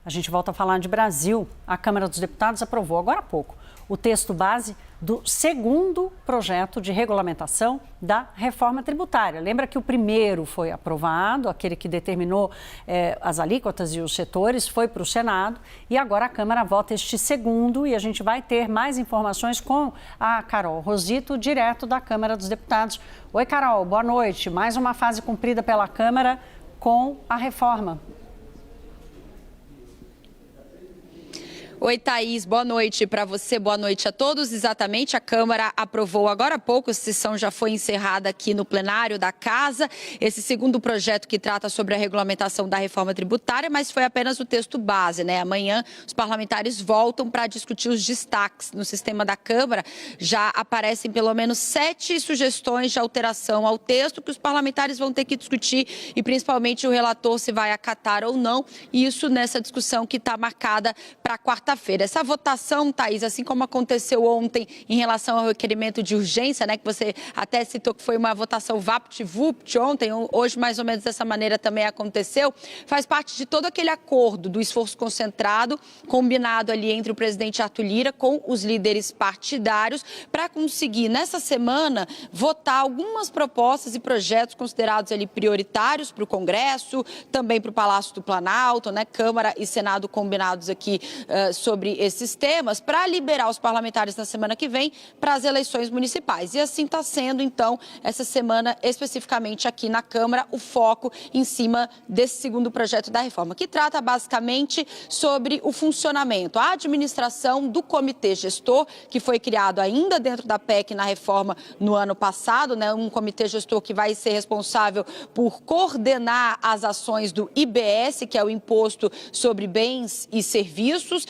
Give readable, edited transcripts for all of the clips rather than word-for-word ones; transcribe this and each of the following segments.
A gente volta a falar de Brasil. A Câmara dos Deputados aprovou agora há pouco o texto base do segundo projeto de regulamentação da reforma tributária. Lembra que o primeiro foi aprovado, aquele que determinou as alíquotas e os setores, foi para o Senado e agora a Câmara vota este segundo e a gente vai ter mais informações com a Carol Rosito, direto da Câmara dos Deputados. Oi, Carol, boa noite. Mais uma fase cumprida pela Câmara com a reforma. Oi, Thaís, boa noite para você, boa noite a todos. Exatamente, a Câmara aprovou agora há pouco, a sessão já foi encerrada aqui no plenário da Casa, esse segundo projeto que trata sobre a regulamentação da reforma tributária, mas foi apenas o texto base, né? Amanhã os parlamentares voltam para discutir os destaques. No sistema da Câmara já aparecem pelo menos 7 sugestões de alteração ao texto que os parlamentares vão ter que discutir e principalmente o relator se vai acatar ou não, isso nessa discussão que está marcada para quarta-feira. Essa votação, Thaís, assim como aconteceu ontem em relação ao requerimento de urgência, né, que você até citou que foi uma votação vapt-vupt ontem, hoje mais ou menos dessa maneira também aconteceu, faz parte de todo aquele acordo do esforço concentrado, combinado ali entre o presidente Arthur Lira com os líderes partidários, para conseguir, nessa semana, votar algumas propostas e projetos considerados ali prioritários para o Congresso, também para o Palácio do Planalto, né, Câmara e Senado combinados aqui sobre esses temas, para liberar os parlamentares na semana que vem para as eleições municipais. E assim está sendo, então, essa semana, especificamente aqui na Câmara, o foco em cima desse segundo projeto da reforma, que trata basicamente sobre o funcionamento, a administração do comitê gestor, que foi criado ainda dentro da PEC na reforma no ano passado, né? Um comitê gestor que vai ser responsável por coordenar as ações do IBS, que é o Imposto sobre Bens e Serviços,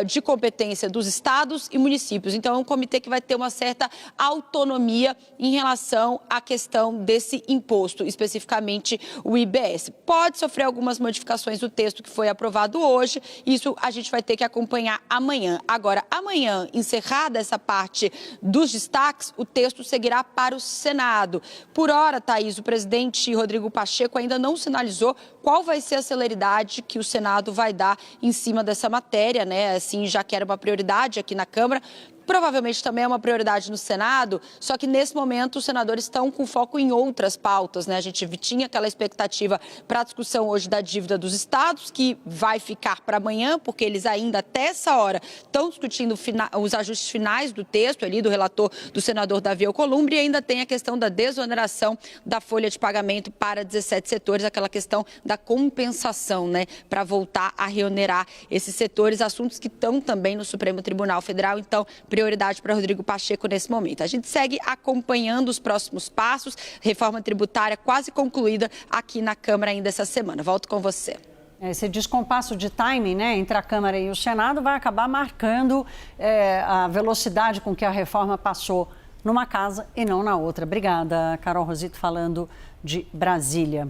de competência dos estados e municípios. Então, é um comitê que vai ter uma certa autonomia em relação à questão desse imposto, especificamente o IBS. Pode sofrer algumas modificações do texto que foi aprovado hoje, isso a gente vai ter que acompanhar amanhã. Agora, amanhã, encerrada essa parte dos destaques, o texto seguirá para o Senado. Por hora, Thaís, o presidente Rodrigo Pacheco ainda não sinalizou qual vai ser a celeridade que o Senado vai dar em cima dessa matéria, né? Assim, já que era uma prioridade aqui na Câmara. Provavelmente também é uma prioridade no Senado, só que nesse momento os senadores estão com foco em outras pautas, né? A gente tinha aquela expectativa para a discussão hoje da dívida dos estados, que vai ficar para amanhã, porque eles ainda até essa hora estão discutindo os ajustes finais do texto ali do relator do senador Davi Alcolumbre e ainda tem a questão da desoneração da folha de pagamento para 17 setores, aquela questão da compensação, né? Para voltar a reonerar esses setores, assuntos que estão também no Supremo Tribunal Federal, então prioridade para Rodrigo Pacheco nesse momento. A gente segue acompanhando os próximos passos, reforma tributária quase concluída aqui na Câmara ainda essa semana. Volto com você. Esse descompasso de timing, né, entre a Câmara e o Senado vai acabar marcando a velocidade com que a reforma passou numa casa e não na outra. Obrigada, Carol Rosito, falando de Brasília.